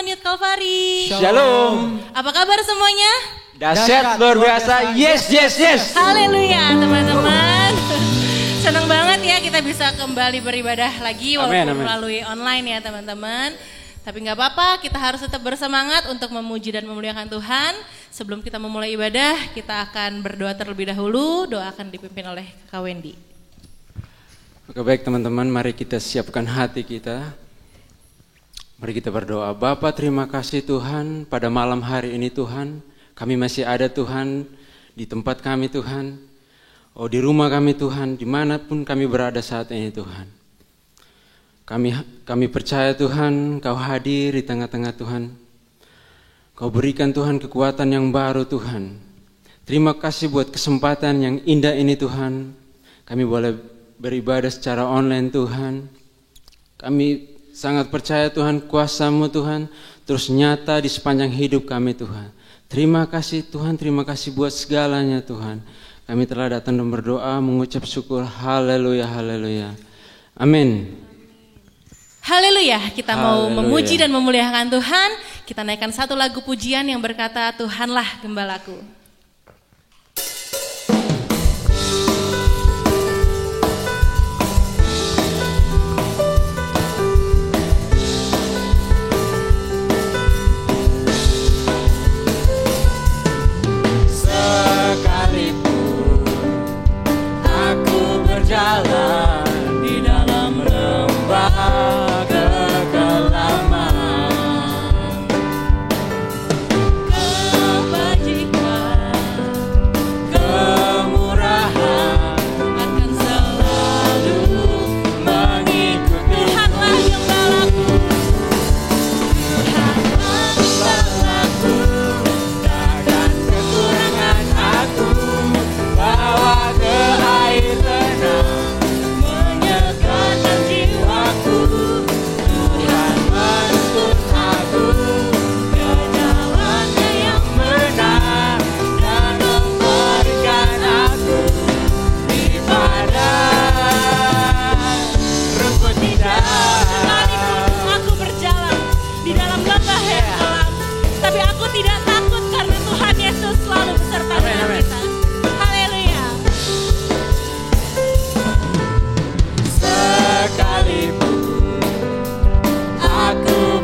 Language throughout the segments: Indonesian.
teman-teman Youth Calvary. Shalom. Apa kabar semuanya? Dahsyat luar biasa. Yes, yes, yes. Haleluya teman-teman. Senang banget ya kita bisa kembali beribadah lagi walaupun melalui online ya teman-teman. Tapi gak apa-apa, kita harus tetap bersemangat untuk memuji dan memuliakan Tuhan. Sebelum kita memulai ibadah, kita akan berdoa terlebih dahulu. Doa akan dipimpin oleh Kak Wendy. Oke, baik teman-teman, mari kita siapkan hati kita. Mari kita berdoa. Bapa, terima kasih Tuhan pada malam hari ini Tuhan. Kami masih ada Tuhan di tempat kami Tuhan. Oh, di rumah kami Tuhan, dimanapun kami berada saat ini Tuhan. Kami percaya Tuhan, Kau hadir di tengah-tengah Tuhan. Kau berikan Tuhan kekuatan yang baru Tuhan. Terima kasih buat kesempatan yang indah ini Tuhan. Kami boleh beribadah secara online Tuhan. Kami sangat percaya Tuhan, kuasa-Mu Tuhan terus nyata di sepanjang hidup kami Tuhan. Terima kasih Tuhan, terima kasih buat segalanya Tuhan. Kami telah datang dan berdoa mengucap syukur. Haleluya, haleluya. Amin. Haleluya, kita mau memuji dan memuliakan Tuhan. Kita naikkan satu lagu pujian yang berkata, Tuhanlah Gembalaku. Sekalipun aku berjalan di dalam lembah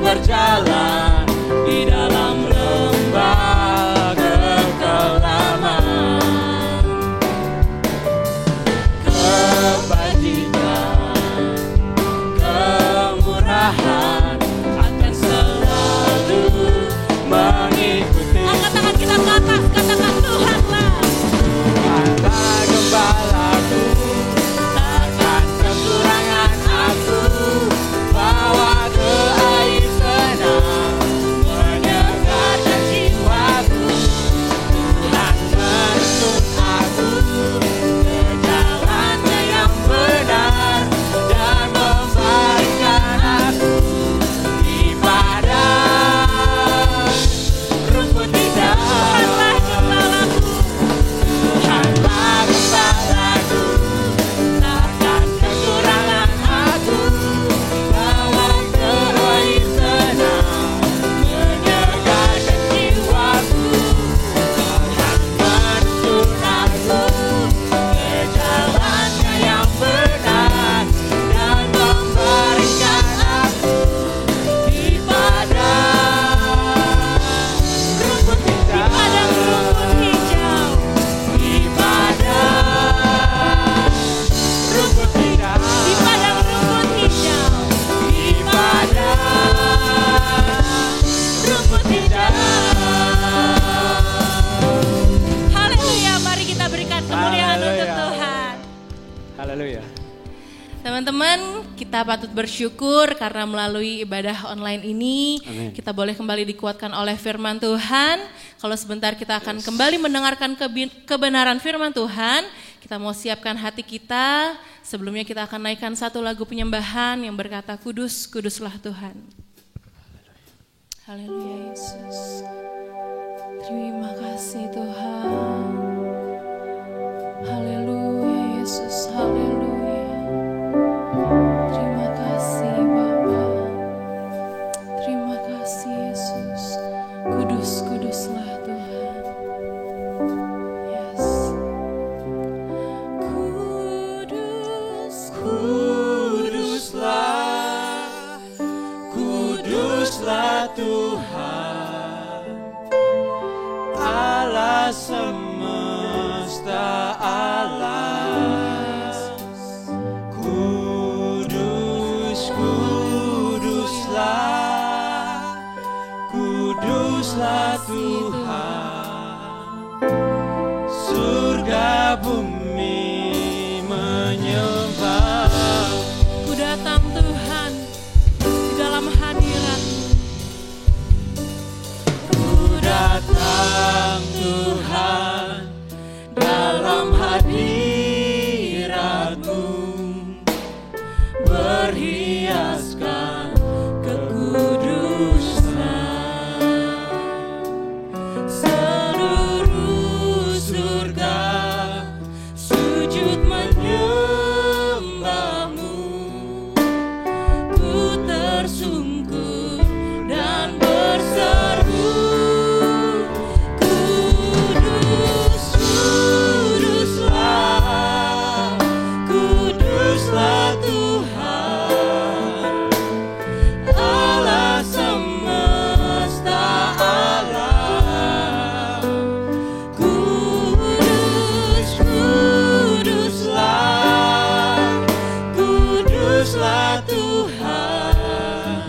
berjalan di dalam lembah kekelaman, kebajikan, kemurahan akan selalu mengikuti. Angkat tangan kita ke atas, katakan Tuhanlah. Tuhanlah gembalaku, takkan kekurangan aku, bawa ke air tenang, menyegarkan jiwaku. Tuhan menuntun aku ke jalannya yang benar, dan memberikan aku di padang rumput indah. Tuhanlah Gembalaku. Tuhanlah gembalaku, takkan kekurangan aku, bawa ke air tenang, menyegarkan jiwaku. Tuhan menuntun aku ke jalannya yang benar, dan memberikan aku di padang rumput indah. Padang rumput hijau. Di padang rumput indah. Di padang rumput hijau. Di padang rumput indah. Haleluya, mari kita berikan kemuliaan untuk Haleluya. Tuhan. Haleluya. Teman-teman, kita patut bersyukur karena melalui ibadah online ini Amin. kita boleh kembali dikuatkan oleh firman Tuhan. Kalau sebentar kita akan kembali mendengarkan kebenaran firman Tuhan, kita mau siapkan hati kita. Sebelumnya kita akan naikkan satu lagu penyembahan yang berkata, Kudus, kuduslah Tuhan. Haleluya Yesus. Terima kasih Tuhan. Haleluya Yesus, haleluya. Terima kasih Bapa. Terima kasih Yesus. Tuhan, surga bumi menyembah. Ku datang Tuhan di dalam hadirat-Mu. Ku datang Tuhan dalam hadirat-Mu, berhiaskan kekudusan. Seluruh surga sujud menyembah-Mu. Ku tersungkur dan berseru, Kudus, Kuduslah, Kuduslah Tuhan, Allah semesta alam. Kudus, Kuduslah, Kuduslah Tuhan,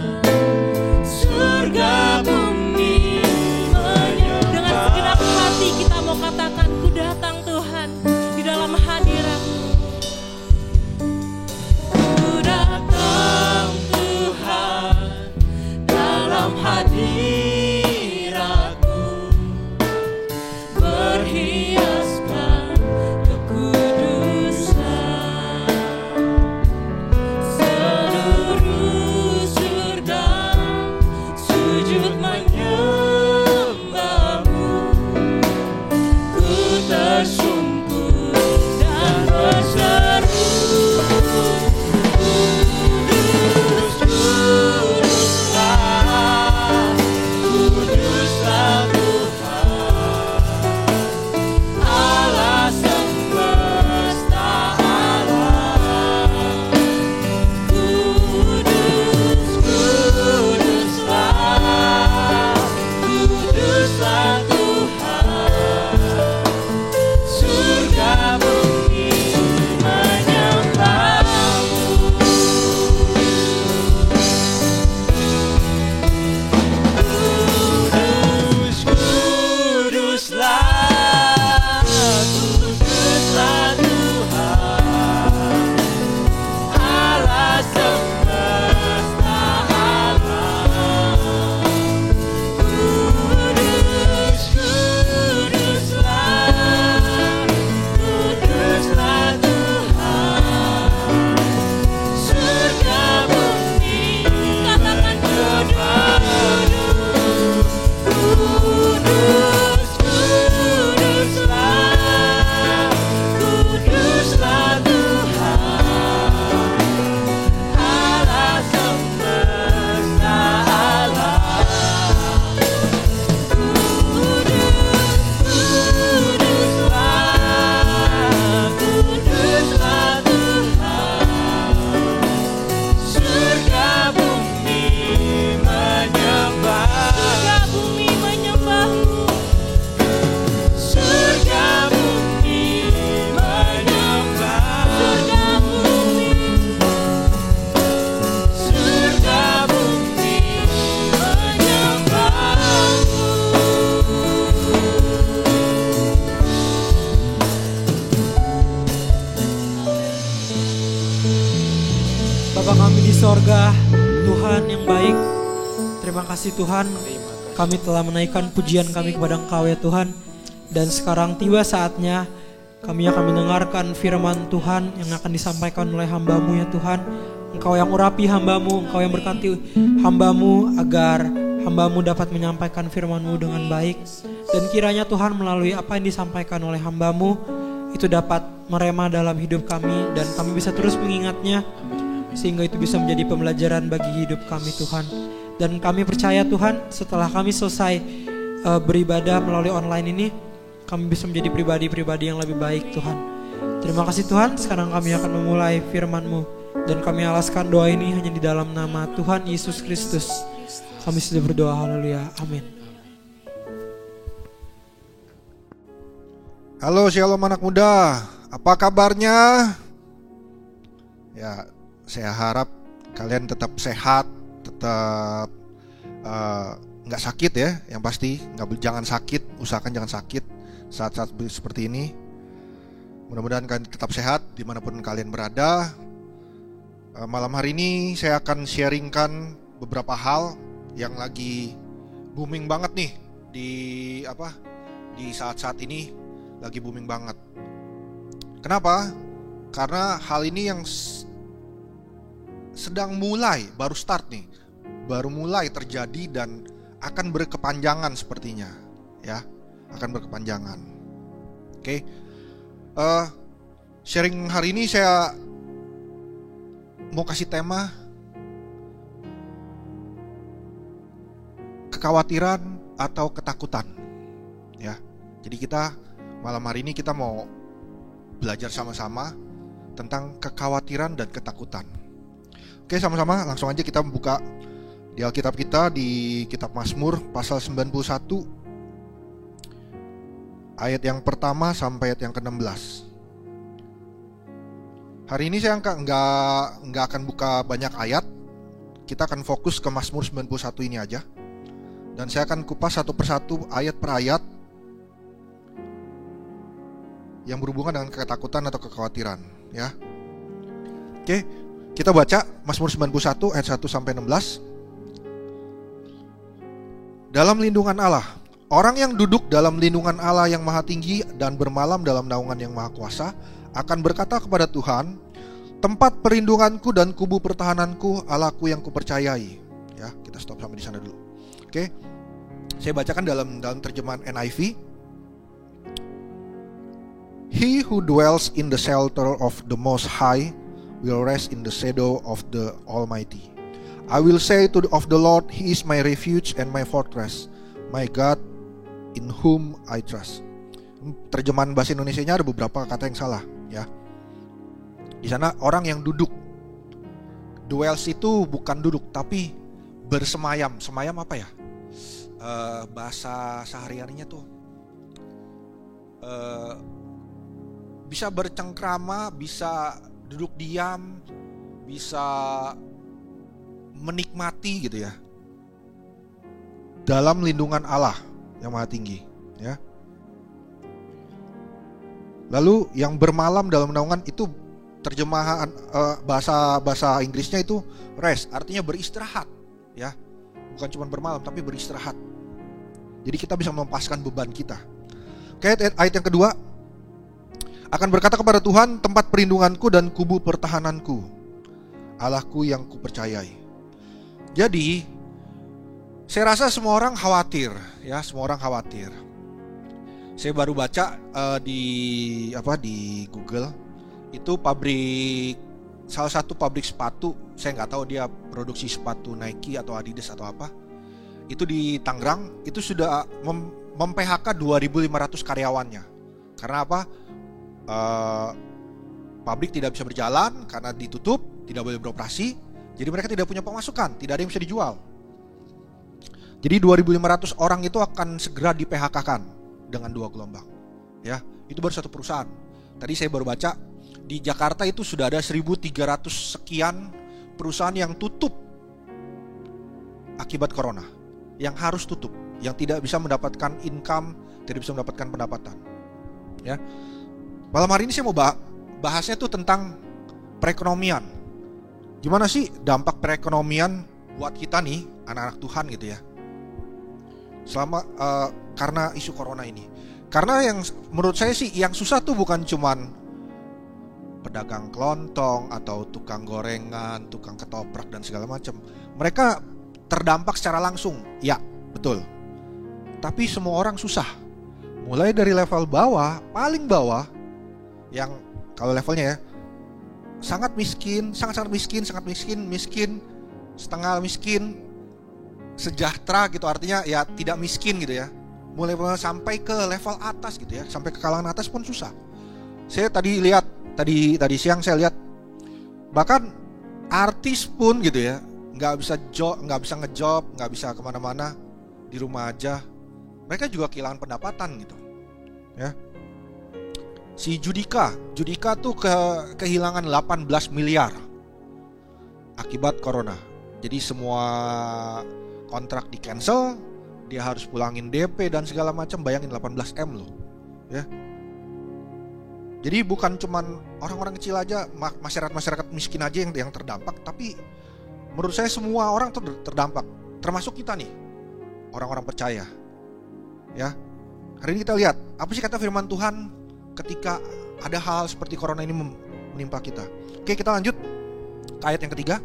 surga bumi menyembah. Dengan segenap hati kita mau katakan, ku datang Tuhan di dalam hadirat-Mu. Ku datang Tuhan dalam hadirat-Mu, berhiaskan kekudusan. Seluruh surga sujud menyembah-Mu. Ku tersungkur dan berseru, Kudus, Kuduslah, Kuduslah Tuhan, Allah semesta alam. Kudus, Kuduslah, Kuduslah Tuhan, surga bumi menyembah-Mu. Kudus, Kuduslah, Kuduslah Tuhan, Allah semesta alam. Kudus, Kuduslah, Kuduslah Tuhan, surga bumi menyembah-Mu. Kudus, Kuduslah, Kuduslah Tuhan, Allah semesta alam. Kudus, Kuduslah, Kuduslah Tuhan, surga bumi menyembah. Surga bumi menyembah-Mu. Surga bumi menyembah. Surga bumi. Surga bumi menyembah-Mu. Bapa kami di sorga, Tuhan yang baik, terima kasih Tuhan, kami telah menaikkan pujian kami kepada Engkau ya Tuhan. Dan sekarang tiba saatnya kami akan mendengarkan firman Tuhan yang akan disampaikan oleh hamba-Mu ya Tuhan. Engkau yang urapi hamba-Mu, Engkau yang berkati hamba-Mu agar hamba-Mu dapat menyampaikan firman-Mu dengan baik. Dan kiranya Tuhan melalui apa yang disampaikan oleh hamba-Mu itu dapat merema dalam hidup kami dan kami bisa terus mengingatnya, sehingga itu bisa menjadi pembelajaran bagi hidup kami Tuhan. Dan kami percaya Tuhan, setelah kami selesai beribadah melalui online ini, kami bisa menjadi pribadi-pribadi yang lebih baik Tuhan. Terima kasih Tuhan, sekarang kami akan memulai firman-Mu. Dan kami alaskan doa ini hanya di dalam nama Tuhan Yesus Kristus. Kami sudah berdoa, haleluya, amin. Halo Shalom anak muda, apa kabarnya? Ya, saya harap kalian tetap sehat, tetap nggak sakit ya, yang pasti jangan sakit, usahakan jangan sakit saat-saat seperti ini. Mudah-mudahan kalian tetap sehat dimanapun kalian berada. Malam hari ini saya akan sharingkan beberapa hal yang lagi booming banget nih di saat-saat ini, lagi booming banget. Kenapa? Karena hal ini yang sedang baru start nih, baru mulai terjadi dan akan berkepanjangan sepertinya, ya, akan berkepanjangan. Oke. Sharing hari ini saya mau kasih tema kekhawatiran atau ketakutan, ya. Jadi kita malam hari ini kita mau belajar sama-sama tentang kekhawatiran dan ketakutan. Oke, sama-sama langsung aja kita buka di Alkitab kita di kitab Mazmur pasal 91 ayat yang pertama sampai ayat yang ke-16. Hari ini saya nggak akan buka banyak ayat. Kita akan fokus ke Mazmur 91 ini aja. Dan saya akan kupas satu persatu ayat per ayat yang berhubungan dengan ketakutan atau kekhawatiran, ya. Oke, kita baca Mazmur 91 ayat 1 sampai 16. Dalam lindungan Allah, orang yang duduk dalam lindungan Allah yang maha tinggi dan bermalam dalam naungan yang maha kuasa akan berkata kepada Tuhan, tempat perlindunganku dan kubu pertahananku, Allahku yang kupercayai. Ya, kita stop sampai di sana dulu. Oke, saya bacakan dalam terjemahan NIV. He who dwells in the shelter of the Most High will rest in the shadow of the Almighty. I will say of the Lord, He is my refuge and my fortress, my God in whom I trust. Terjemahan bahasa Indonesianya ada beberapa kata yang salah, ya. Di sana orang yang duduk, dwells itu bukan duduk tapi bersemayam. Semayam apa ya? Bahasa sehari-harinya tuh bisa bercengkrama, bisa duduk diam, bisa menikmati gitu ya, dalam lindungan Allah yang maha tinggi, ya. Lalu yang bermalam dalam naungan itu terjemahan bahasa Inggrisnya itu rest, artinya beristirahat, ya. Bukan cuma bermalam tapi beristirahat. Jadi kita bisa melepaskan beban kita. Oke, ayat yang kedua, akan berkata kepada Tuhan, tempat perlindunganku dan kubu pertahananku, Allahku yang kupercayai. Jadi saya rasa semua orang khawatir, ya, semua orang khawatir. Saya baru baca di Google, itu salah satu pabrik sepatu, saya nggak tahu dia produksi sepatu Nike atau Adidas atau apa, itu di Tangerang, itu sudah mem-PHK 2.500 karyawannya. Karena apa? Pabrik tidak bisa berjalan karena ditutup, tidak boleh beroperasi. Jadi mereka tidak punya pemasukan, tidak ada yang bisa dijual. Jadi 2.500 orang itu akan segera di-PHK-kan dengan 2 gelombang. Ya, itu baru satu perusahaan. Tadi saya baru baca di Jakarta itu sudah ada 1.300 sekian perusahaan yang tutup akibat corona, yang harus tutup, yang tidak bisa mendapatkan income, tidak bisa mendapatkan pendapatan. Ya. Malam hari ini saya mau bahasnya tuh tentang perekonomian. Gimana sih dampak perekonomian buat kita nih, anak-anak Tuhan gitu ya, selama karena isu corona ini. Karena yang menurut saya sih yang susah tuh bukan cuman pedagang kelontong atau tukang gorengan, tukang ketoprak dan segala macam. Mereka terdampak secara langsung, ya betul. Tapi semua orang susah. Mulai dari level bawah, paling bawah, yang kalau levelnya ya sangat miskin, sangat miskin, setengah miskin, sejahtera gitu, artinya ya tidak miskin gitu ya. Mulai sampai ke level atas gitu ya, sampai ke kalangan atas pun susah. Saya tadi siang saya lihat bahkan artis pun gitu ya, nggak bisa ngejob, nggak bisa kemana-mana, di rumah aja. Mereka juga kehilangan pendapatan gitu, ya. Si Judika tuh kehilangan 18 miliar akibat corona. Jadi semua kontrak di cancel, dia harus pulangin DP dan segala macam. Bayangin 18M loh, ya. Jadi bukan cuman orang-orang kecil aja, masyarakat miskin aja yang terdampak, tapi menurut saya semua orang tuh terdampak, termasuk kita nih, orang-orang percaya. Ya. Hari ini kita lihat apa sih kata firman Tuhan ketika ada hal seperti corona ini menimpa kita. Oke, kita lanjut ke ayat yang ketiga,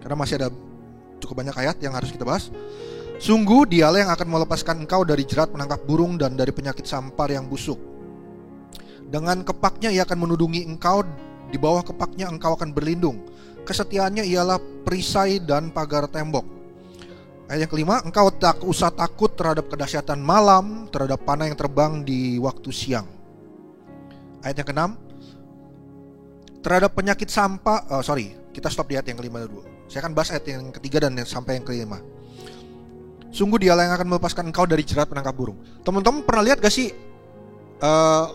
karena masih ada cukup banyak ayat yang harus kita bahas. Sungguh dialah yang akan melepaskan engkau dari jerat penangkap burung dan dari penyakit sampar yang busuk. Dengan kepaknya ia akan menudungi engkau, di bawah kepaknya engkau akan berlindung. Kesetiaannya ialah perisai dan pagar tembok. Ayat yang kelima, engkau tak usah takut terhadap kedahsyatan malam, terhadap panah yang terbang di waktu siang. Ayat yang keenam, terhadap penyakit sampah, kita stop di ayat yang kelima dulu. Saya akan bahas ayat yang ketiga dan sampai yang kelima. Sungguh dialah yang akan melepaskan engkau dari jerat penangkap burung. Teman-teman pernah lihat gak sih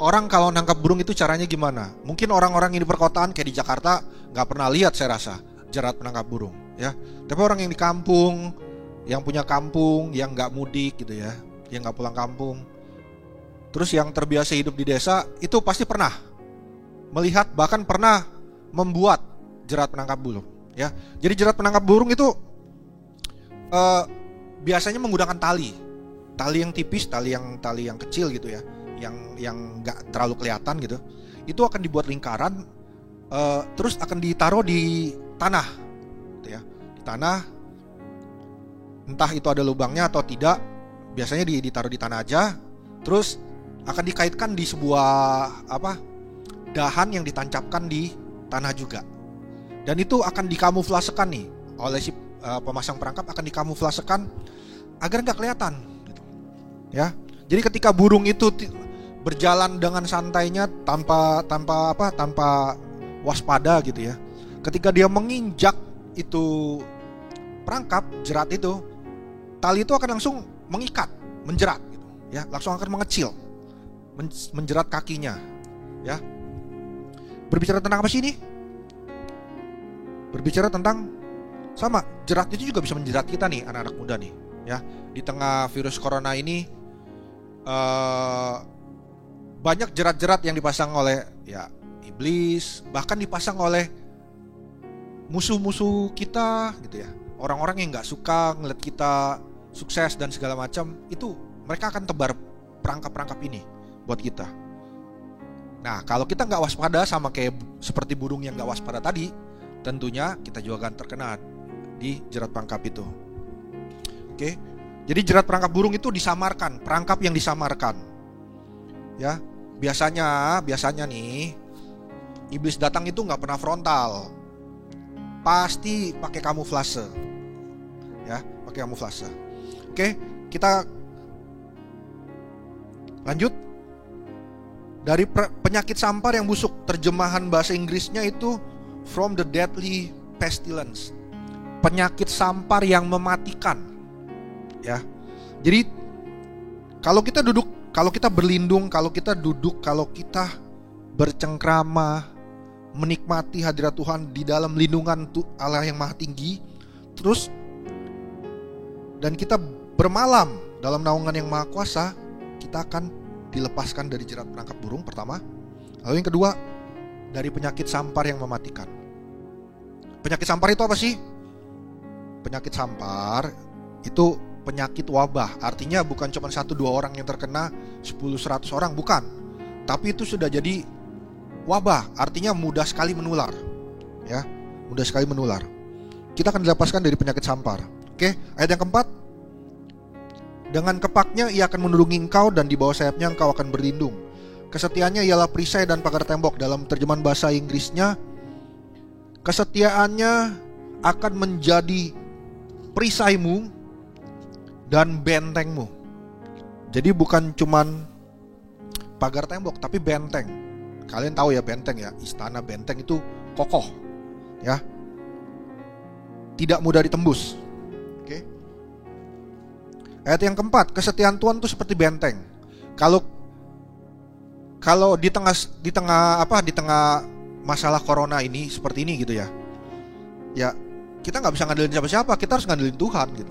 orang kalau nangkap burung itu caranya gimana? Mungkin orang-orang yang di perkotaan kayak di Jakarta gak pernah lihat saya rasa jerat penangkap burung, ya. Tapi orang yang di kampung, yang punya kampung, yang gak mudik gitu ya, yang gak pulang kampung, terus yang terbiasa hidup di desa, itu pasti pernah melihat, bahkan pernah membuat jerat penangkap burung, ya. Jadi jerat penangkap burung itu biasanya menggunakan tali yang tipis, tali yang kecil gitu ya, yang nggak terlalu kelihatan gitu. Itu akan dibuat lingkaran, terus akan ditaruh di tanah, gitu ya, di tanah. Entah itu ada lubangnya atau tidak, biasanya ditaruh di tanah aja. Terus akan dikaitkan di sebuah dahan yang ditancapkan di tanah juga. Dan itu akan dikamuflasekan nih oleh si pemasang perangkap, akan dikamuflasekan agar nggak kelihatan gitu. Ya. Jadi ketika burung itu berjalan dengan santainya tanpa waspada gitu ya. Ketika dia menginjak itu perangkap jerat itu, tali itu akan langsung mengikat, menjerat gitu, ya, langsung akan mengecil, menjerat kakinya, ya. Berbicara tentang apa sih ini? Berbicara tentang sama, jerat itu juga bisa menjerat kita nih, anak-anak muda nih, ya. Di tengah virus corona ini banyak jerat-jerat yang dipasang oleh ya iblis, bahkan dipasang oleh musuh-musuh kita gitu ya. Orang-orang yang gak suka ngeliat kita sukses dan segala macam, itu mereka akan tebar perangkap-perangkap ini buat kita. Nah, kalau kita gak waspada sama kayak seperti burung yang gak waspada tadi, tentunya kita juga akan terkena di jerat perangkap itu. Oke. Jadi jerat perangkap burung itu disamarkan, perangkap yang disamarkan. Ya, biasanya nih iblis datang itu nggak pernah frontal, pasti pakai kamuflase, ya, pakai kamuflase. Oke, kita lanjut. Dari penyakit sampar yang busuk, terjemahan bahasa Inggrisnya itu from the deadly pestilence, penyakit sampar yang mematikan, ya. Jadi kalau kita duduk, kalau kita berlindung, kalau kita duduk, kalau kita bercengkrama, menikmati hadirat Tuhan di dalam lindungan Allah yang Maha Tinggi, terus dan kita bermalam dalam naungan yang Maha Kuasa, kita akan dilepaskan dari jerat penangkap burung pertama. Lalu yang kedua, dari penyakit sampar yang mematikan. Penyakit sampar itu apa sih? Penyakit sampar itu penyakit wabah. Artinya bukan cuma 1-2 orang yang terkena, 10-100 orang, bukan. Tapi itu sudah jadi wabah, artinya mudah sekali menular. Ya, mudah sekali menular. Kita akan dilepaskan dari penyakit sampar. Oke, ayat yang keempat. Dengan kepaknya ia akan menudungi engkau dan di bawah sayapnya engkau akan berlindung. Kesetiaannya ialah perisai dan pagar tembok. Dalam terjemahan bahasa Inggrisnya, kesetiaannya akan menjadi perisaimu dan bentengmu. Jadi bukan cuman pagar tembok, tapi benteng. Kalian tahu ya benteng ya, istana benteng itu kokoh, ya, tidak mudah ditembus. Oke. Ayat yang keempat, kesetiaan Tuhan itu seperti benteng. Kalau di tengah masalah corona ini seperti ini gitu ya. Ya, kita nggak bisa ngandelin siapa-siapa, kita harus ngandelin Tuhan gitu.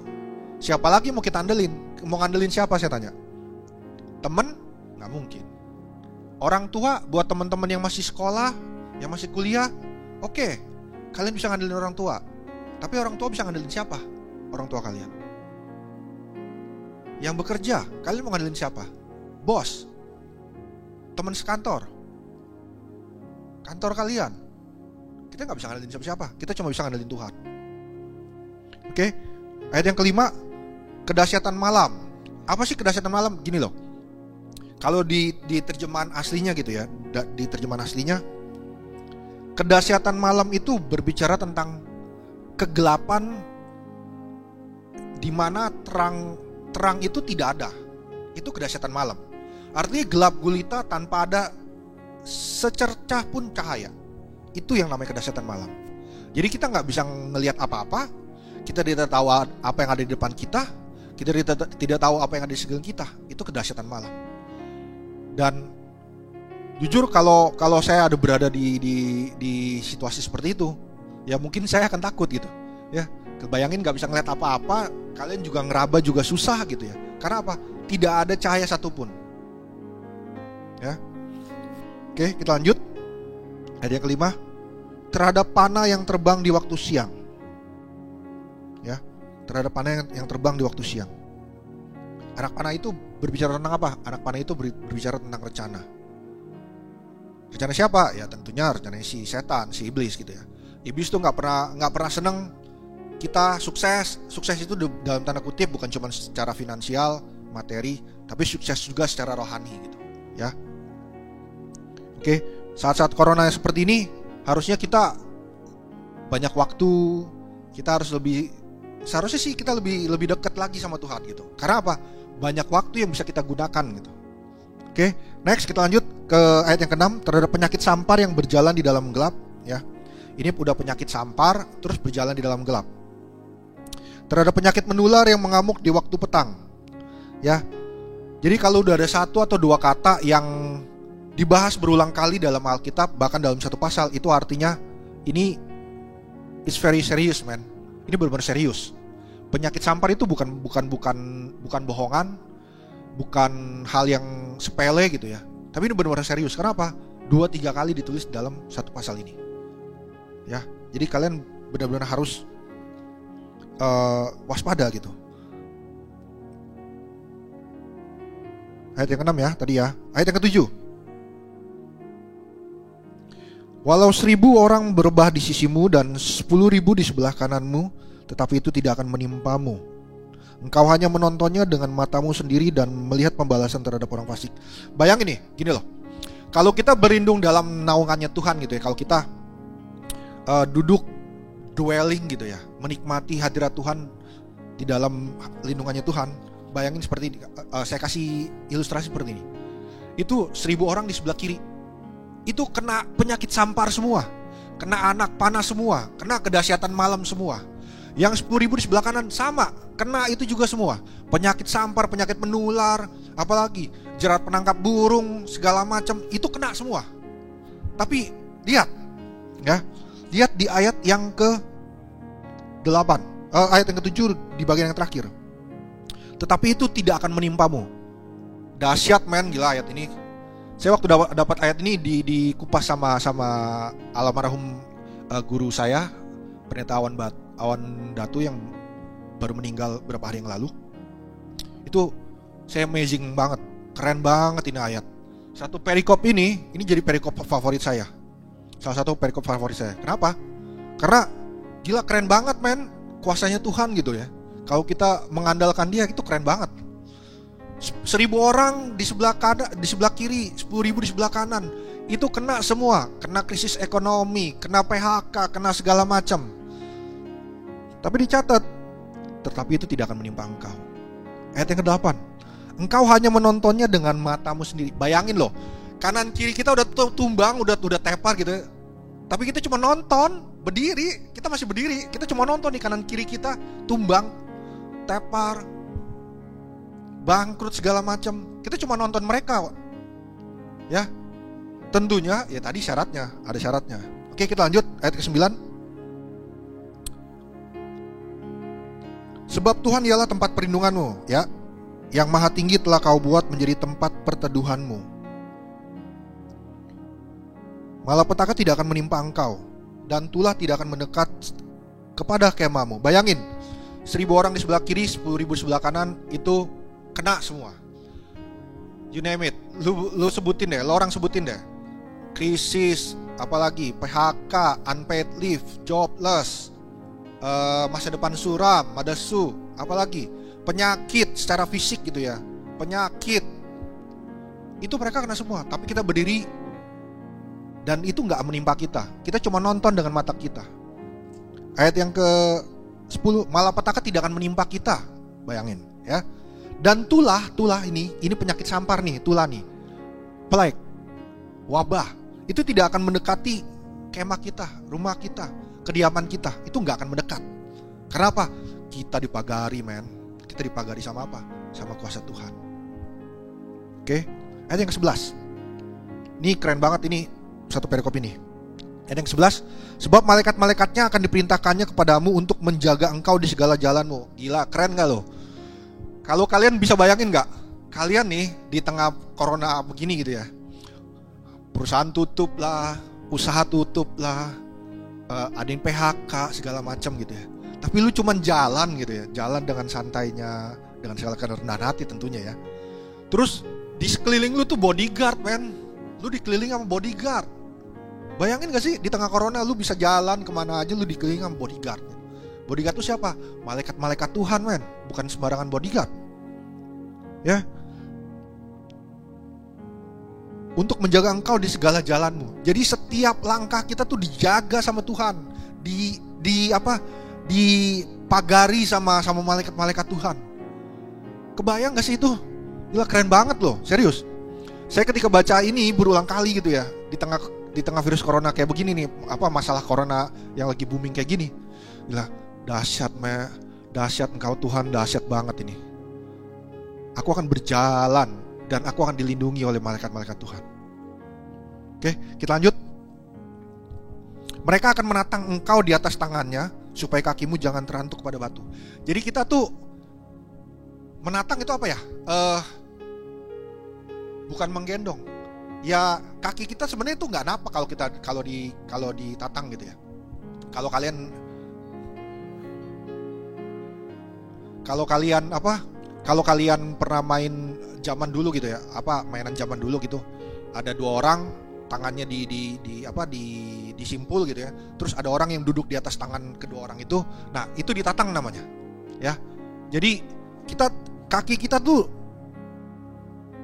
Siapa lagi mau kita andelin? Mau ngandelin siapa saya tanya? Temen? Nggak mungkin. Orang tua buat teman-teman yang masih sekolah, yang masih kuliah, oke, kalian bisa ngandelin orang tua. Tapi orang tua bisa ngandelin siapa? Orang tua kalian. Yang bekerja, kalian mau ngandelin siapa? Bos, teman sekantor, kantor kalian. Kita nggak bisa ngandelin siapa-siapa. Kita cuma bisa ngandelin Tuhan. Oke, ayat yang kelima, kedahsyatan malam. Apa sih kedahsyatan malam? Gini loh, kalau di terjemahan aslinya gitu ya, di terjemahan aslinya, kedahsyatan malam itu berbicara tentang kegelapan di mana terang itu tidak ada. Itu kedahsyatan malam. Artinya gelap gulita tanpa ada secercah pun cahaya. Itu yang namanya kedahsyatan malam. Jadi kita nggak bisa ngelihat apa-apa. Kita tidak tahu apa yang ada di depan kita. Kita tidak tahu apa yang ada di sekeliling kita. Itu kedahsyatan malam. Dan jujur kalau saya ada berada di situasi seperti itu, ya mungkin saya akan takut gitu. Ya, kebayangin nggak bisa ngeliat apa-apa, kalian juga ngeraba juga susah gitu ya. Karena apa? Tidak ada cahaya satupun. Ya, oke, kita lanjut. Ayat yang kelima, terhadap panah yang terbang di waktu siang. Ya, terhadap panah yang terbang di waktu siang. Anak panah itu berbicara tentang apa? Anak panah itu berbicara tentang rencana. Rencana siapa? Ya tentunya rencana si setan, si iblis gitu ya. Iblis tuh nggak pernah seneng kita sukses. Sukses itu dalam tanda kutip bukan cuma secara finansial, materi, tapi sukses juga secara rohani gitu. Ya. Oke, saat-saat corona seperti ini harusnya kita banyak waktu, kita harus seharusnya sih kita lebih dekat lagi sama Tuhan gitu. Karena apa? Banyak waktu yang bisa kita gunakan gitu. Oke, next kita lanjut ke ayat yang ke-6, terhadap penyakit sampar yang berjalan di dalam gelap ya. Ini udah penyakit sampar terus berjalan di dalam gelap. Terhadap penyakit menular yang mengamuk di waktu petang. Ya. Jadi kalau udah ada satu atau dua kata yang dibahas berulang kali dalam Alkitab, bahkan dalam satu pasal, itu artinya ini it's very serious, man. Ini benar-benar serius. Penyakit sampar itu bukan bohongan, bukan hal yang sepele gitu ya. Tapi ini benar-benar serius. Kenapa? 2-3 kali ditulis dalam satu pasal ini. Ya, jadi kalian benar-benar harus waspada gitu. Ayat yang ke-6 ya, tadi ya. Ayat yang ke-7. Walau 1000 orang berebah di sisimu dan 10.000 di sebelah kananmu, tetapi itu tidak akan menimpamu. Engkau hanya menontonnya dengan matamu sendiri dan melihat pembalasan terhadap orang fasik. Bayangin nih, gini loh. Kalau kita berlindung dalam naungannya Tuhan gitu ya, kalau kita duduk dwelling gitu ya, menikmati hadirat Tuhan di dalam lindungannya Tuhan. Bayangin seperti saya kasih ilustrasi seperti ini. Itu 1000 orang di sebelah kiri. Itu kena penyakit sampar semua, kena anak panah semua, kena kedahsyatan malam semua. Yang 10.000 di sebelah kanan sama, kena itu juga semua. Penyakit sampar, penyakit menular, apalagi jerat penangkap burung, segala macam, itu kena semua. Tapi lihat ya, lihat di ayat yang ke-8, ayat yang ke-7 di bagian yang terakhir. Tetapi itu tidak akan menimpamu. Dahsyat men, gila ayat ini. Saya waktu dapat ayat ini dikupas sama almarhum guru saya, Pendeta Awan Datu yang baru meninggal beberapa hari yang lalu. Itu saya amazing banget, keren banget ini ayat. Satu perikop ini jadi perikop favorit saya. Salah satu perikop favorit saya. Kenapa? Karena gila keren banget men, kuasanya Tuhan gitu ya. Kalau kita mengandalkan Dia itu keren banget. 1000 orang di sebelah kanan, di sebelah kiri, 10.000 di sebelah kanan. Itu kena semua, kena krisis ekonomi, kena PHK, kena segala macam. Tapi dicatat, tetapi itu tidak akan menimpa engkau. Ayat yang ke-8. Engkau hanya menontonnya dengan matamu sendiri. Bayangin loh, kanan kiri kita udah tumbang, udah tepar gitu. Tapi kita cuma nonton, berdiri, kita masih berdiri. Kita cuma nonton di kanan kiri kita tumbang, tepar, bangkrut segala macam. Kita cuma nonton mereka. Ya. Tentunya ya tadi syaratnya, ada syaratnya. Oke, kita lanjut ayat ke-9. Sebab Tuhan ialah tempat perlindunganmu, ya. Yang maha tinggi telah kau buat menjadi tempat perteduhanmu. Malapetaka tidak akan menimpa engkau, dan tulah tidak akan mendekat kepada kemahmu. Bayangin, 1000 orang di sebelah kiri, 10.000 di sebelah kanan, itu kena semua. You name it, lu sebutin deh, lo orang sebutin deh. Krisis, apalagi PHK, unpaid leave, jobless, masa depan suram, madasu, apalagi penyakit secara fisik gitu ya, penyakit. Itu mereka kena semua, tapi kita berdiri dan itu gak menimpa kita. Kita cuma nonton dengan mata kita. Ayat yang ke-10, malapetaka tidak akan menimpa kita. Bayangin ya. Dan tulah ini penyakit sampar nih, tulah nih, plague, wabah, itu tidak akan mendekati kemah kita, rumah kita, kediaman kita. Itu gak akan mendekat. Kenapa? Kita dipagari, men. Kita dipagari sama apa? Sama kuasa Tuhan. Oke, ayat yang ke-11. Ini keren banget ini, satu perikop ini. Ayat yang ke-11, sebab malaikat-malaikatnya akan diperintahkannya kepadamu untuk menjaga engkau di segala jalanmu. Gila, keren gak lo? Kalau kalian bisa bayangin gak? Kalian nih di tengah corona begini gitu ya, perusahaan tutup lah, usaha tutup lah, ada yang PHK segala macam gitu ya. Tapi lu cuman jalan gitu ya, jalan dengan santainya, dengan segala kerendahan hati tentunya ya. Terus di sekeliling lu tuh bodyguard, men. Lu dikelilingi sama bodyguard. Bayangin gak sih, di tengah corona lu bisa jalan kemana aja, lu dikelilingi sama bodyguard. Bodyguard itu siapa? Malaikat-malaikat Tuhan, men. Bukan sembarangan bodyguard. Ya. Untuk menjaga engkau di segala jalanmu. Jadi setiap langkah kita tuh dijaga sama Tuhan. Dipagari sama malaikat-malaikat Tuhan. Kebayang gak sih itu? Gila, keren banget loh, serius. Saya ketika baca ini berulang kali gitu ya, di tengah virus corona kayak begini nih, masalah corona yang lagi booming kayak gini. Gila, dahsyat engkau Tuhan, dahsyat banget ini. Aku akan berjalan dan aku akan dilindungi oleh malaikat-malaikat Tuhan. Oke, kita lanjut. Mereka akan menatang engkau di atas tangannya, supaya kakimu jangan terantuk pada batu. Jadi kita tuh menatang itu apa ya? Bukan menggendong. Ya kaki kita sebenarnya tuh nggak napak kalau ditatang gitu ya. Kalau kalian pernah main zaman dulu gitu ya, mainan zaman dulu gitu. Ada 2 orang tangannya disimpul gitu ya. Terus ada orang yang duduk di atas tangan kedua orang itu. Nah, itu ditatang namanya. Ya. Jadi kaki kita tuh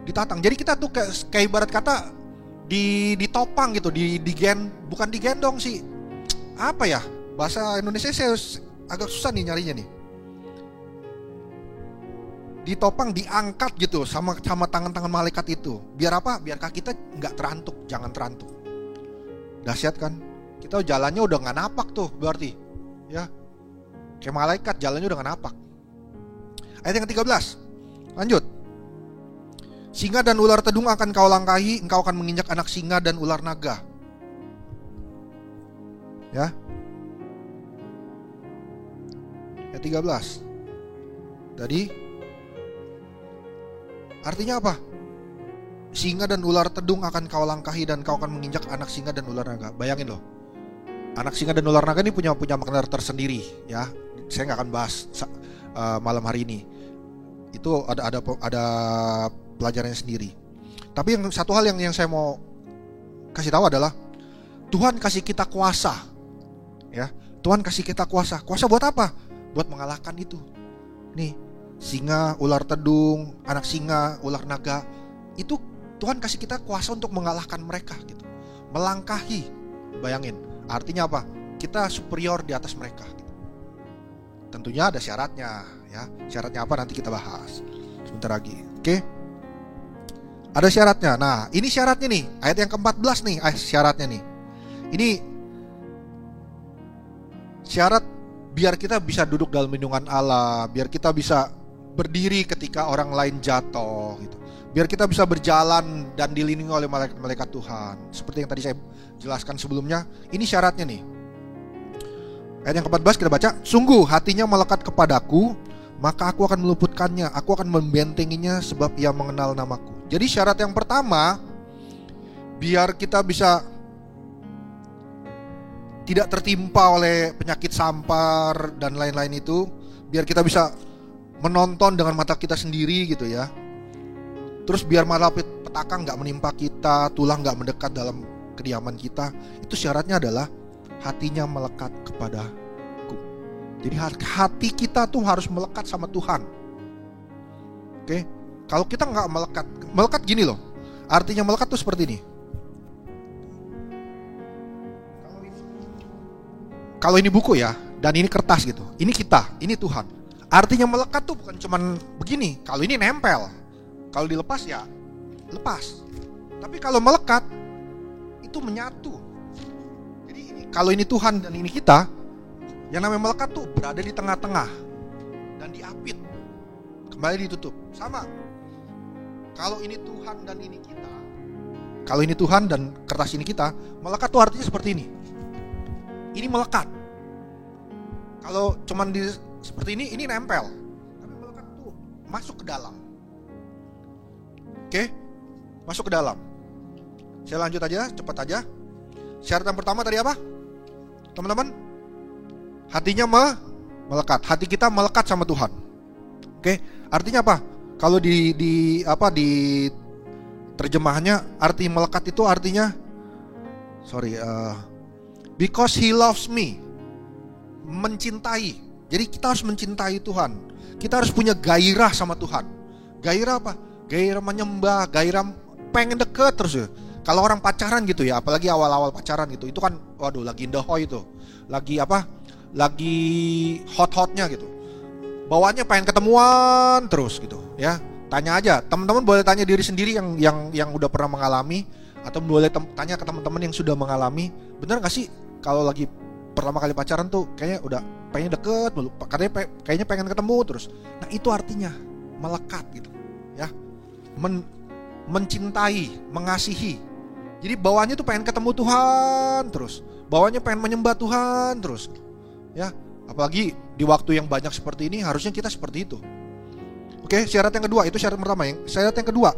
ditatang. Jadi kita tuh kayak ibarat kata ditopang gitu, bukan digendong sih. Apa ya? Bahasa Indonesia saya agak susah nih nyarinya nih. Ditopang, diangkat gitu sama tangan-tangan malaikat itu. Biar apa? Biar kaki kita nggak terantuk, jangan terantuk. Dahsyat kan? Kita jalannya udah nggak napak tuh berarti, ya. Kayak malaikat jalannya udah nggak napak. Ayat yang ke-13, lanjut. Singa dan ular tedung akan kau langkahi, engkau akan menginjak anak singa dan ular naga. Ya. Ayat 13. Tadi artinya apa? Singa dan ular tedung akan kau langkahi dan kau akan menginjak anak singa dan ular naga. Bayangin loh. Anak singa dan ular naga ini punya makna tersendiri ya. Saya nggak akan bahas malam hari ini. Itu ada pelajarannya sendiri. Tapi satu hal yang saya mau kasih tahu adalah Tuhan kasih kita kuasa. Ya, Tuhan kasih kita kuasa. Kuasa buat apa? Buat mengalahkan itu. Nih. Singa, ular tedung, anak singa, ular naga, itu Tuhan kasih kita kuasa untuk mengalahkan mereka gitu. Melangkahi. Bayangin, artinya apa? Kita superior di atas mereka gitu. Tentunya ada syaratnya ya. Syaratnya apa nanti kita bahas sebentar lagi. Oke? Ada syaratnya. Nah, ini syaratnya nih. Ayat yang ke-14 nih, syaratnya nih. Ini syarat biar kita bisa duduk dalam lindungan Allah, biar kita bisa berdiri ketika orang lain jatuh gitu. Biar kita bisa berjalan dan dilindungi oleh malaikat-malaikat Tuhan. Seperti yang tadi saya jelaskan sebelumnya, ini syaratnya nih. Ayat yang ke-14 kita baca, sungguh hatinya melekat kepadaku, maka aku akan meluputkannya, aku akan membentenginya sebab ia mengenal namaku. Jadi syarat yang pertama, biar kita bisa tidak tertimpa oleh penyakit sampar dan lain-lain itu, biar kita bisa menonton dengan mata kita sendiri gitu ya. Terus biar malapetaka nggak menimpa kita, tulah nggak mendekat dalam kediaman kita. Itu syaratnya adalah hatinya melekat kepadaku. Jadi hati kita tuh harus melekat sama Tuhan. Oke, kalau kita nggak melekat gini loh. Artinya melekat tuh seperti ini. Kalau ini buku ya, dan ini kertas gitu. Ini kita, ini Tuhan. Artinya melekat tuh bukan cuman begini. Kalau ini nempel, kalau dilepas ya lepas. Tapi kalau melekat itu menyatu. Jadi kalau ini Tuhan dan ini kita, yang namanya melekat tuh berada di tengah-tengah dan diapit, kembali ditutup. Sama. Kalau ini Tuhan dan ini kita, kalau ini Tuhan dan kertas ini kita, melekat tuh artinya seperti ini. Ini melekat. Kalau cuman seperti ini nempel. Tapi melekat tuh masuk ke dalam. Oke, masuk ke dalam. Saya lanjut aja, cepat aja. Syarat yang pertama tadi apa? Teman-teman, hatinya melekat. Hati kita melekat sama Tuhan. Oke, artinya apa? Kalau di terjemahannya, arti melekat itu artinya because he loves me. Mencintai. Jadi kita harus mencintai Tuhan. Kita harus punya gairah sama Tuhan. Gairah apa? Gairah menyembah, gairah pengen deket terus ya. Kalau orang pacaran gitu ya, apalagi awal-awal pacaran gitu, itu kan waduh lagi in the hoi itu. Lagi hot-hotnya gitu. Bawaannya pengen ketemuan terus gitu ya. Tanya aja, teman-teman boleh tanya diri sendiri yang udah pernah mengalami, atau boleh tanya ke teman-teman yang sudah mengalami, benar gak sih kalau lagi pertama kali pacaran tuh kayaknya udah pengen deket, katanya kayaknya pengen ketemu terus. Nah itu artinya melekat gitu ya, mencintai, mengasihi. Jadi bawaannya tuh pengen ketemu Tuhan terus, bawaannya pengen menyembah Tuhan terus ya. Apalagi di waktu yang banyak seperti ini, harusnya kita seperti itu. Oke, syarat yang kedua, itu syarat pertama. Syarat yang kedua,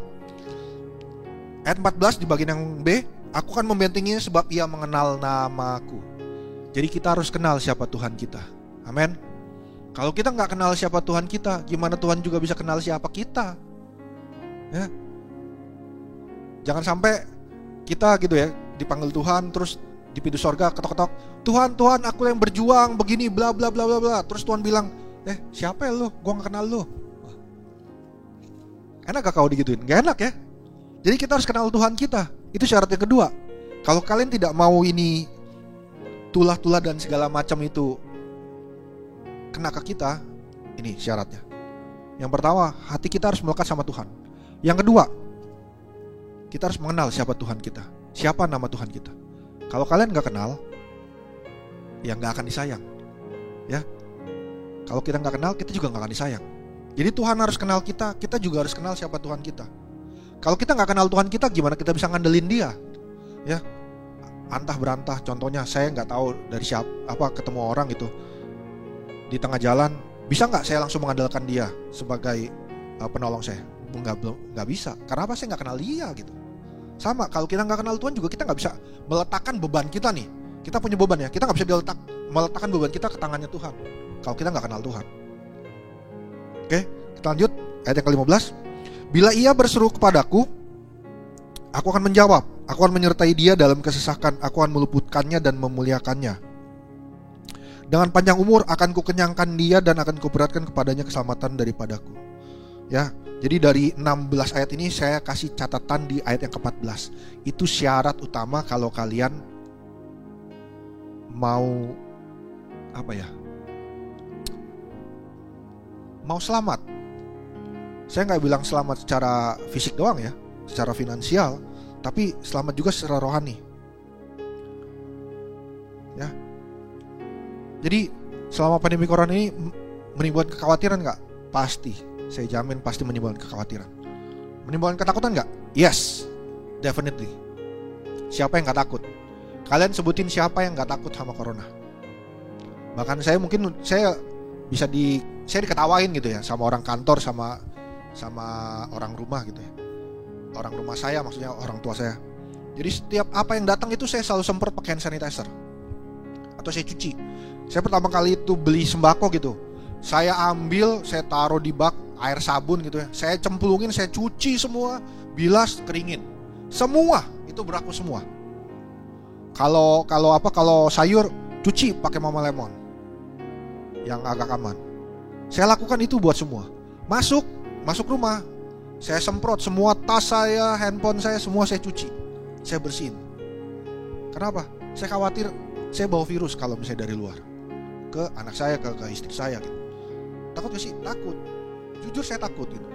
ayat 14 di bagian yang B, aku akan membentenginya sebab ia mengenal namaku. Jadi kita harus kenal siapa Tuhan kita. Amin. Kalau kita gak kenal siapa Tuhan kita, gimana Tuhan juga bisa kenal siapa kita ya? Jangan sampai kita gitu ya, dipanggil Tuhan, terus di pintu sorga ketok-ketok, Tuhan, aku yang berjuang begini bla bla bla bla bla. Terus Tuhan bilang, siapa ya lu? Gua gak kenal lu. Enak gak kau digituin? Gak enak ya. Jadi kita harus kenal Tuhan kita. Itu syarat yang kedua. Kalau kalian tidak mau ini tulah-tulah dan segala macam itu kena ke kita, ini syaratnya. Yang pertama, hati kita harus melekat sama Tuhan. Yang kedua, kita harus mengenal siapa Tuhan kita, siapa nama Tuhan kita. Kalau kalian gak kenal, ya gak akan disayang ya. Kalau kita gak kenal, kita juga gak akan disayang. Jadi Tuhan harus kenal kita, kita juga harus kenal siapa Tuhan kita. Kalau kita gak kenal Tuhan kita, gimana kita bisa ngandelin dia ya. Antah berantah, contohnya saya gak tahu dari siapa, ketemu orang gitu di tengah jalan, bisa gak saya langsung mengandalkan dia sebagai penolong saya? Gak bisa. Karena apa? Saya gak kenal dia gitu. Sama, kalau kita gak kenal Tuhan juga, kita gak bisa meletakkan beban kita nih. Kita punya beban ya, kita gak bisa meletakkan beban kita ke tangannya Tuhan kalau kita gak kenal Tuhan. Oke, kita lanjut ayat yang ke-15. Bila ia berseru kepadaku, aku akan menjawab. Aku akan menyertai dia dalam kesesakan. Aku akan meluputkannya dan memuliakannya. Dengan panjang umur akan kukenyangkan dia dan akan kuberatkan kepadanya keselamatan daripadaku. Ya, jadi dari 16 ayat ini saya kasih catatan di ayat yang ke-14. Itu syarat utama kalau kalian mau mau selamat. Saya gak bilang selamat secara fisik doang ya, secara finansial, tapi selamat juga secara rohani ya. Jadi selama pandemi corona ini menimbulkan kekhawatiran gak? Pasti, saya jamin pasti menimbulkan kekhawatiran. Menimbulkan ketakutan gak? Yes, definitely. Siapa yang gak takut? Kalian sebutin siapa yang gak takut sama corona. Bahkan saya bisa saya diketawain gitu ya sama orang kantor, sama orang rumah gitu ya. Orang rumah saya, maksudnya orang tua saya. Jadi setiap apa yang datang itu saya selalu semprot pakai hand sanitizer. Atau saya cuci. Saya pertama kali itu beli sembako gitu, saya ambil, saya taruh di bak air sabun gitu ya. Saya cemplungin, saya cuci semua, bilas, keringin. Semua itu berlaku semua. Kalau sayur cuci pakai Mama Lemon yang agak aman. Saya lakukan itu buat semua. Masuk rumah, saya semprot semua tas saya, handphone saya, semua saya cuci, saya bersihin. Kenapa? Saya khawatir saya bawa virus kalau misalnya dari luar ke anak saya, ke istri saya gitu. Takut gak sih? Takut. Jujur saya takut gitu.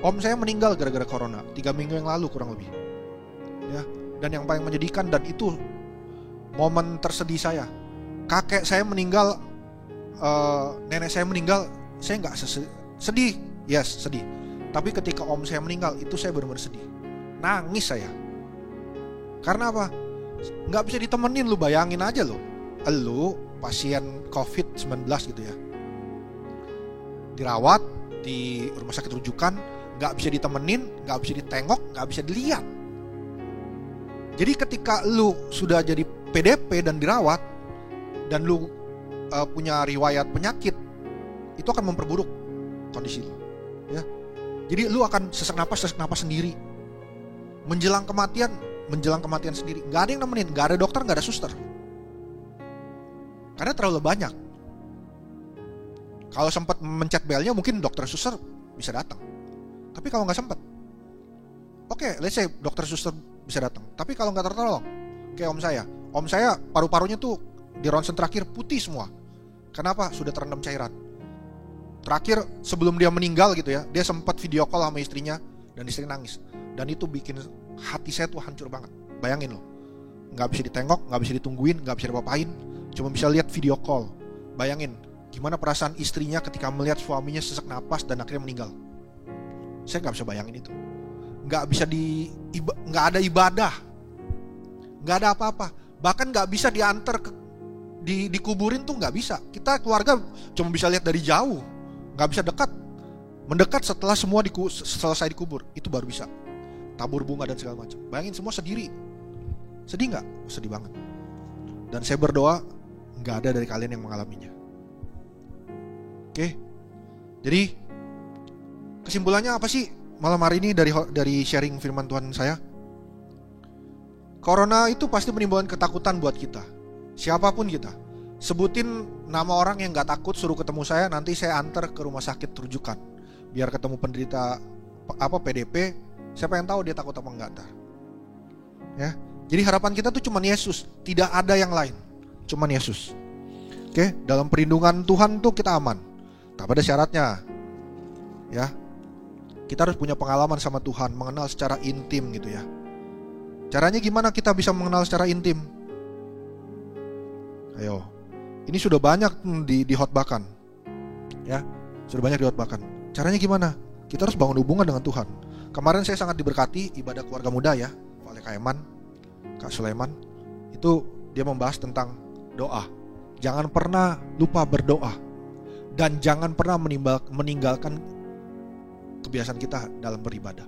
Om saya meninggal gara-gara corona 3 minggu yang lalu kurang lebih. Ya, dan yang paling menyedihkan dan itu momen tersedih saya. Kakek saya meninggal, nenek saya meninggal, saya nggak sedih, yes sedih. Tapi ketika om saya meninggal itu saya benar-benar sedih, nangis saya. Karena apa? Nggak bisa ditemenin, lu bayangin aja lo, lu pasien COVID-19 gitu ya, dirawat di rumah sakit rujukan, nggak bisa ditemenin, nggak bisa ditengok, nggak bisa dilihat. Jadi ketika lu sudah jadi PDP dan dirawat dan lu punya riwayat penyakit, itu akan memperburuk kondisi lu, ya. Jadi lu akan sesak napas sendiri. Menjelang kematian sendiri. Gak ada yang nemenin, gak ada dokter, gak ada suster. Karena terlalu banyak. Kalau sempat mencet belnya mungkin dokter suster bisa datang. Tapi kalau gak sempat, oke, let's say dokter suster bisa datang. Tapi kalau gak tertolong, kayak om saya paru-parunya tuh di ronsen terakhir putih semua. Kenapa? Sudah terendam cairan. Terakhir sebelum dia meninggal gitu ya, dia sempat video call sama istrinya dan istri nangis. Dan itu bikin hati saya tuh hancur banget. Bayangin loh, gak bisa ditengok, gak bisa ditungguin, gak bisa diapa-apain, cuma bisa lihat video call. Bayangin gimana perasaan istrinya ketika melihat suaminya sesak napas dan akhirnya meninggal. Saya gak bisa bayangin itu. Gak bisa gak ada ibadah, gak ada apa-apa. Bahkan gak bisa diantar dikuburin tuh gak bisa. Kita keluarga cuma bisa lihat dari jauh, gak bisa mendekat setelah semua selesai dikubur, itu baru bisa tabur bunga dan segala macam. Bayangin semua sendiri. Sedih gak? Sedih banget. Dan saya berdoa gak ada dari kalian yang mengalaminya. Oke. Jadi kesimpulannya apa sih malam hari ini dari sharing firman Tuhan saya? Corona itu pasti menimbulkan ketakutan buat kita, siapapun kita. Sebutin nama orang yang gak takut, suruh ketemu saya, nanti saya antar ke rumah sakit rujukan biar ketemu penderita PDP. Siapa yang tahu dia takut apa enggak ntar. Ya. Jadi harapan kita tuh cuman Yesus, tidak ada yang lain, cuman Yesus. Oke, dalam perlindungan Tuhan tuh kita aman. Tapi ada syaratnya. Ya. Kita harus punya pengalaman sama Tuhan, mengenal secara intim gitu ya. Caranya gimana kita bisa mengenal secara intim? Ayo. Ini sudah banyak dihotbahkan. Ya, sudah banyak dihotbahkan. Caranya gimana? Kita harus bangun hubungan dengan Tuhan. Kemarin saya sangat diberkati ibadah keluarga muda ya, oleh Kak Eman, Kak Sulaiman. Itu dia membahas tentang doa. Jangan pernah lupa berdoa. Dan jangan pernah meninggalkan kebiasaan kita dalam beribadah.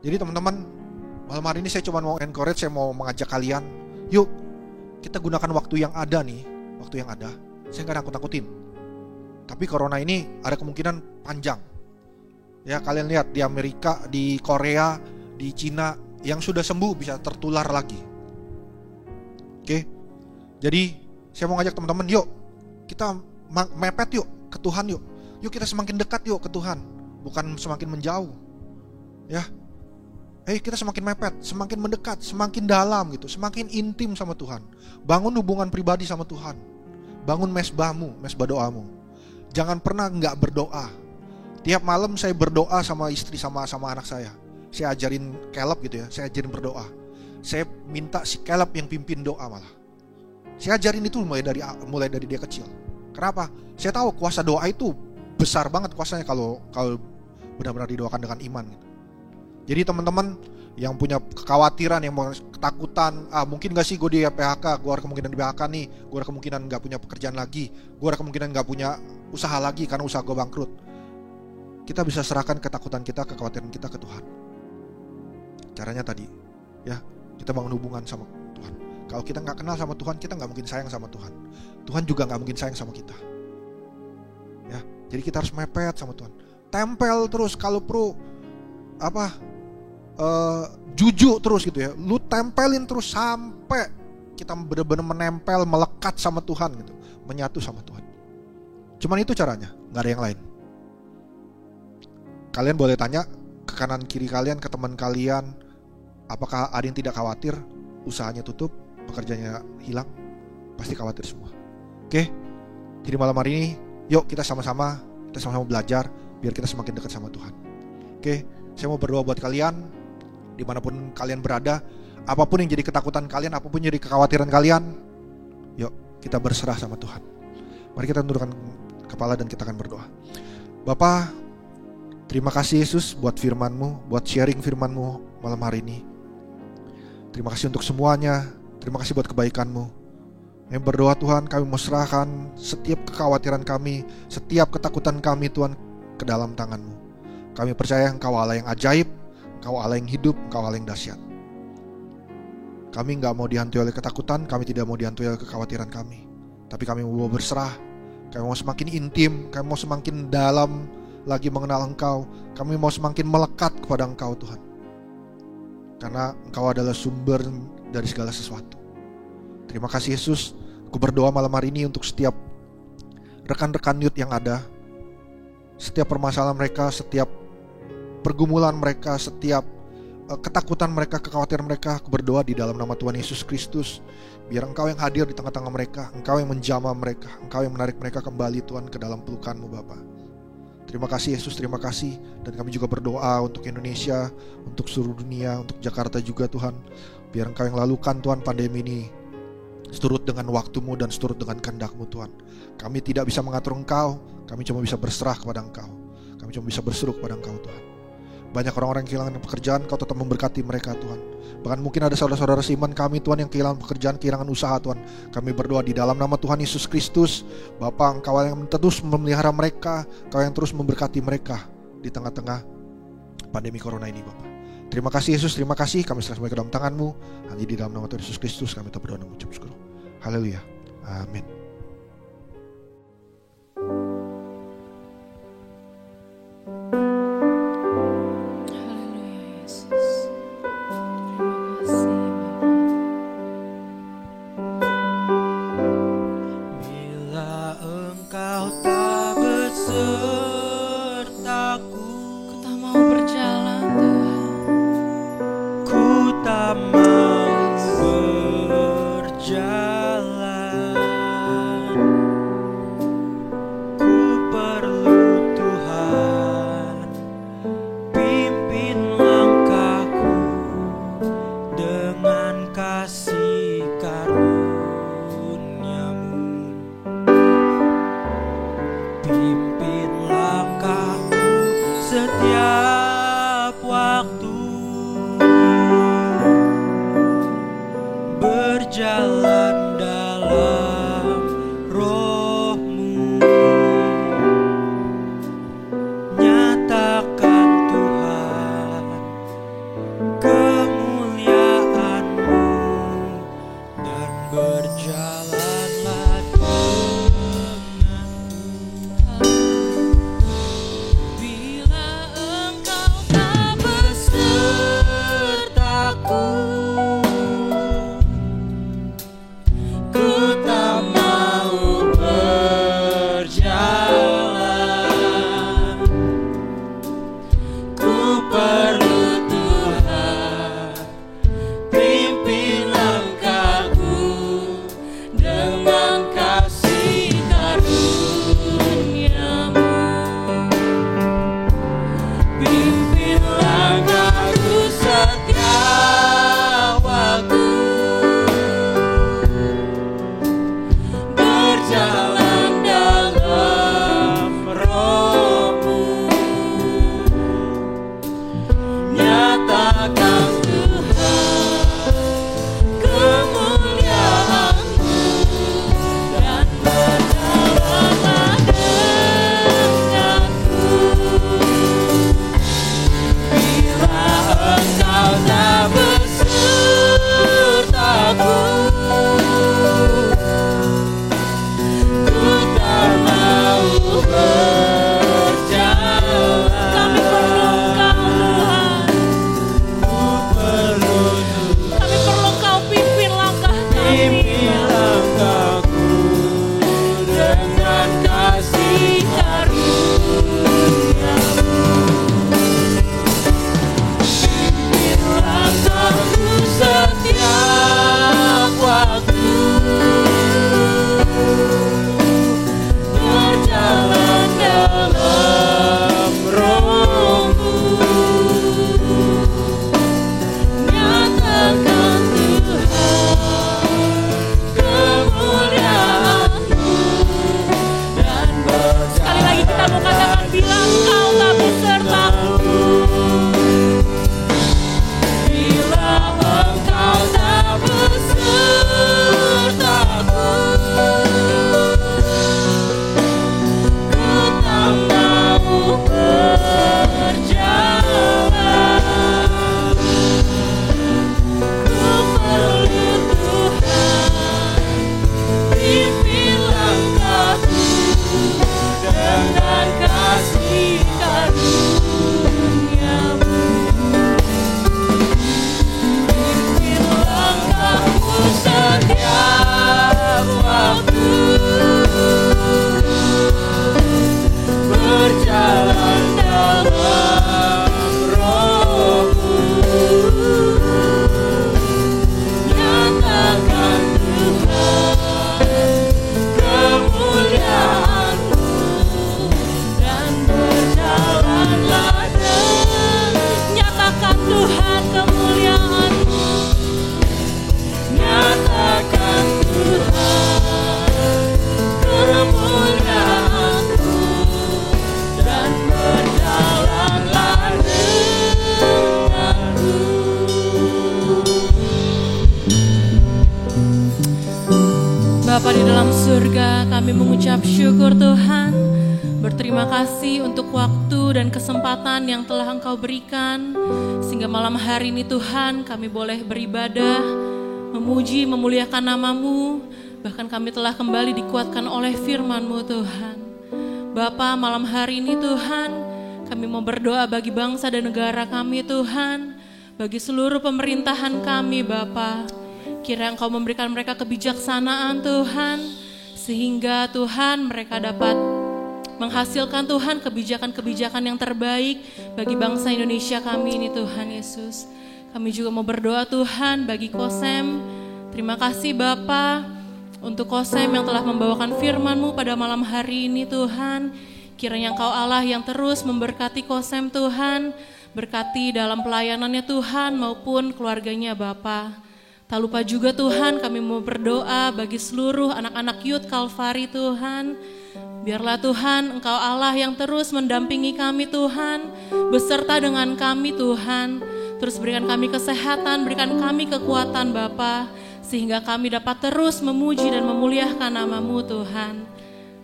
Jadi teman-teman, malam hari ini saya cuma mau encourage, saya mau mengajak kalian, yuk kita gunakan waktu yang ada nih, waktu yang ada. Saya gak nakut-nakutin. Tapi corona ini ada kemungkinan panjang. Ya, kalian lihat di Amerika, di Korea, di Cina, yang sudah sembuh bisa tertular lagi. Oke. Jadi saya mau ngajak teman-teman, yuk kita mepet yuk ke Tuhan yuk. Yuk kita semakin dekat yuk ke Tuhan, bukan semakin menjauh. Ya. Kita semakin mepet, semakin mendekat, semakin dalam gitu, semakin intim sama Tuhan. Bangun hubungan pribadi sama Tuhan. Bangun mesbah doamu. Jangan pernah enggak berdoa. Tiap malam saya berdoa sama istri, sama anak saya. Saya ajarin Caleb gitu ya, saya ajarin berdoa. Saya minta si Caleb yang pimpin doa malah. Saya ajarin itu mulai dari dia kecil. Kenapa? Saya tahu kuasa doa itu besar banget kuasanya kalau benar-benar didoakan dengan iman gitu. Jadi teman-teman, yang punya kekhawatiran, yang ketakutan, mungkin gak sih gue di PHK, gue ada kemungkinan di PHK nih, gue ada kemungkinan gak punya pekerjaan lagi, gue ada kemungkinan gak punya usaha lagi karena usaha gue bangkrut. Kita bisa serahkan ketakutan kita, kekhawatiran kita ke Tuhan. Caranya tadi, ya, kita bangun hubungan sama Tuhan. Kalau kita gak kenal sama Tuhan, kita gak mungkin sayang sama Tuhan. Tuhan juga gak mungkin sayang sama kita. Ya, jadi kita harus mepet sama Tuhan. Tempel terus, kalau perlu jujuk terus gitu ya. Lu tempelin terus sampai kita benar-benar menempel, melekat sama Tuhan gitu, menyatu sama Tuhan. Cuman itu caranya, gak ada yang lain. Kalian boleh tanya ke kanan kiri kalian, ke teman kalian, apakah ada yang tidak khawatir usahanya tutup, pekerjaannya hilang? Pasti khawatir semua. Oke, jadi malam hari ini yuk kita sama-sama belajar biar kita semakin dekat sama Tuhan. Oke, saya mau berdoa buat kalian dimanapun kalian berada. Apapun yang jadi ketakutan kalian, apapun yang jadi kekhawatiran kalian, yuk kita berserah sama Tuhan. Mari kita tundukkan kepala dan kita akan berdoa. Bapa, terima kasih Yesus buat firman-Mu, buat sharing firman-Mu malam hari ini. Terima kasih untuk semuanya. Terima kasih buat kebaikan-Mu. Kami berdoa Tuhan, kami mau serahkan setiap kekhawatiran kami, setiap ketakutan kami Tuhan ke dalam tangan-Mu. Kami percaya Engkau Allah yang ajaib, Engkau Allah yang hidup, Engkau Allah yang dahsyat. Kami gak mau dihantui oleh ketakutan, kami tidak mau dihantui oleh kekhawatiran kami. Tapi kami mau berserah, kami mau semakin intim, kami mau semakin dalam lagi mengenal Engkau. Kami mau semakin melekat kepada Engkau Tuhan. Karena Engkau adalah sumber dari segala sesuatu. Terima kasih Yesus. Aku berdoa malam hari ini untuk setiap rekan-rekan youth yang ada, setiap permasalahan mereka, setiap pergumulan mereka, setiap ketakutan mereka, kekhawatiran mereka. Aku berdoa di dalam nama Tuhan Yesus Kristus, biar Engkau yang hadir di tengah-tengah mereka, Engkau yang menjamah mereka, Engkau yang menarik mereka kembali Tuhan ke dalam pelukan-Mu Bapa. Terima kasih Yesus, terima kasih. Dan kami juga berdoa untuk Indonesia, untuk seluruh dunia, untuk Jakarta juga Tuhan. Biar Engkau yang lalukan Tuhan pandemi ini seturut dengan waktu-Mu dan seturut dengan kehendak-Mu Tuhan. Kami tidak bisa mengatur Engkau, kami cuma bisa berserah kepada Engkau. Kami cuma bisa berseru kepada Engkau Tuhan. Banyak orang-orang yang kehilangan pekerjaan, Kau tetap memberkati mereka Tuhan. Bahkan mungkin ada saudara-saudara seiman kami Tuhan yang kehilangan pekerjaan, kehilangan usaha Tuhan. Kami berdoa di dalam nama Tuhan Yesus Kristus, Bapa, Engkau yang terus memelihara mereka, Engkau yang terus memberkati mereka di tengah-tengah pandemi corona ini Bapa. Terima kasih Yesus, terima kasih. Kami serahkan mereka dalam tangan-Mu. Hanya di dalam nama Tuhan Yesus Kristus kami berdoa dan mengucap syukur. Haleluya. Amin. Nyatakan di dalam surga, kami mengucap syukur Tuhan. Berterima kasih untuk waktu dan kesempatan yang telah Engkau berikan, sehingga malam hari ini Tuhan kami boleh beribadah, memuji, memuliakan nama-Mu. Bahkan kami telah kembali dikuatkan oleh firman-Mu Tuhan. Bapa, malam hari ini Tuhan, kami mau berdoa bagi bangsa dan negara kami Tuhan, bagi seluruh pemerintahan kami Bapa. Kiranya Engkau memberikan mereka kebijaksanaan Tuhan, sehingga Tuhan mereka dapat menghasilkan Tuhan kebijakan-kebijakan yang terbaik bagi bangsa Indonesia kami ini Tuhan Yesus. Kami juga mau berdoa Tuhan bagi Kosem. Terima kasih Bapa untuk Kosem yang telah membawakan firman-Mu pada malam hari ini Tuhan. Kiranya Engkau Allah yang terus memberkati Kosem Tuhan, berkati dalam pelayanannya Tuhan maupun keluarganya Bapa. Tak lupa juga Tuhan kami mau berdoa bagi seluruh anak-anak Youth Calvary Tuhan. Biarlah Tuhan Engkau Allah yang terus mendampingi kami Tuhan, beserta dengan kami Tuhan. Terus berikan kami kesehatan, berikan kami kekuatan Bapa, sehingga kami dapat terus memuji dan memuliakan nama-Mu Tuhan.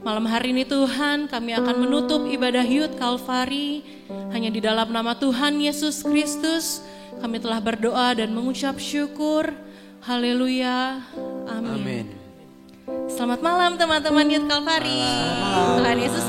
Malam hari ini Tuhan kami akan menutup ibadah Youth Calvary hanya di dalam nama Tuhan Yesus Kristus. Kami telah berdoa dan mengucap syukur. Haleluya, amin. Selamat malam teman-teman Youth Calvary. Tuhan Yesus